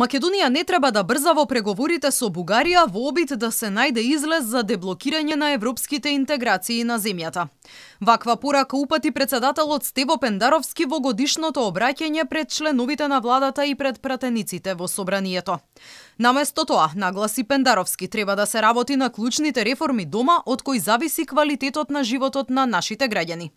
Македонија не треба да брза во преговорите со Бугарија во обид да се најде излез за деблокирање на европските интеграции на земјата. Ваква порака упати председателот Стево Пендаровски во годишното обраќање пред членовите на владата и пред пратениците во собранието. Наместо тоа, нагласи Пендаровски, треба да се работи на клучните реформи дома од кои зависи квалитетот на животот на нашите граѓани.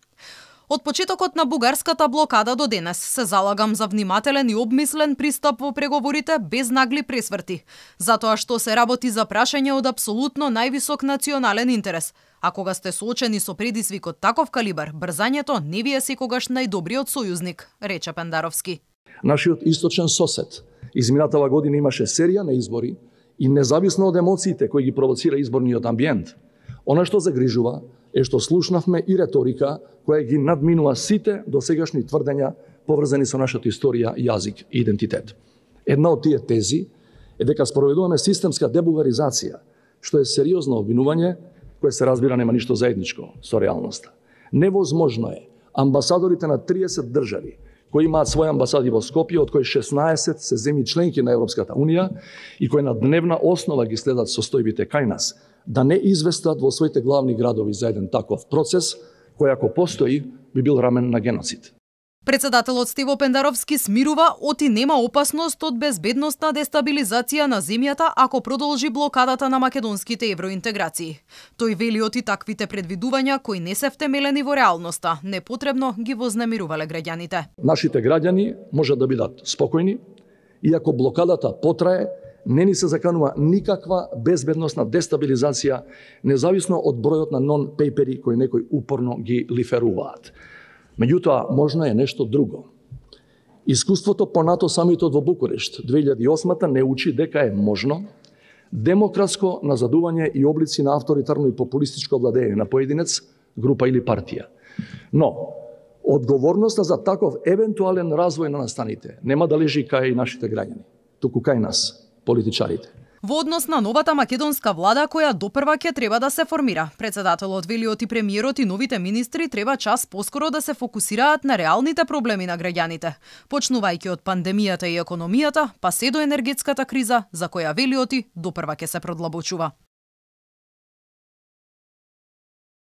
Од почетокот на бугарската блокада до денес се залагам за внимателен и обмислен пристап во преговорите без нагли пресврти, затоа што се работи за прашање од апсолутно највисок национален интерес. А кога сте соочени со предизвик од таков калибар, брзањето не ви е секогаш најдобриот сојузник, рече Пендаровски. Нашиот источен сосед изминатава година имаше серија на избори и независно од емоциите кои ги провоцира изборниот амбиент, она што загрижува е што слушнавме и реторика која ги надминува сите досегашни тврдења поврзани со нашата историја, јазик и идентитет. Една од тие тези е дека спроведуваме системска дебулгаризација, што е сериозно обвинување кое се разбира нема ништо заедничко со реалноста. Невозможно е амбасадорите на 30 држави кои имаат своји амбасади во Скопје, од кои 16 се земји членки на Европската Унија и кои на дневна основа ги следат состојбите кај нас, да не известат во своите главни градови за еден таков процес, кој ако постои, би бил рамен на геноцид. Председателот Стево Пендаровски смирува оти нема опасност од безбедносна дестабилизација на земјата ако продолжи блокадата на македонските евроинтеграции. Тој вели оти таквите предвидувања кои не се втемелени во реалноста, непотребно ги вознемирувале граѓаните. Нашите граѓани можат да бидат спокојни и ако блокадата потрае, не ни се заканува никаква безбедносна дестабилизација, независно од бројот на нон-пейпери кои некои упорно ги лиферуваат. Меѓутоа, можно е нешто друго. Искуството по НАТО самитот во Букурешт 2008 не учи дека е можно демократско назадување и облици на авторитарно и популистичко владење на поединец, група или партија. Но, одговорноста за таков евентуален развој на настаните нема да лежи кај нашите граѓани, туку кај нас, политичарите. Во однос на новата македонска влада која допрва ќе треба да се формира, председателот Велиот и премиерот и новите министри треба час поскоро да се фокусираат на реалните проблеми на граѓаните, почнувајќи од пандемијата и економијата, па се до енергетската криза за која Велиот и допрва ќе се продлабочува.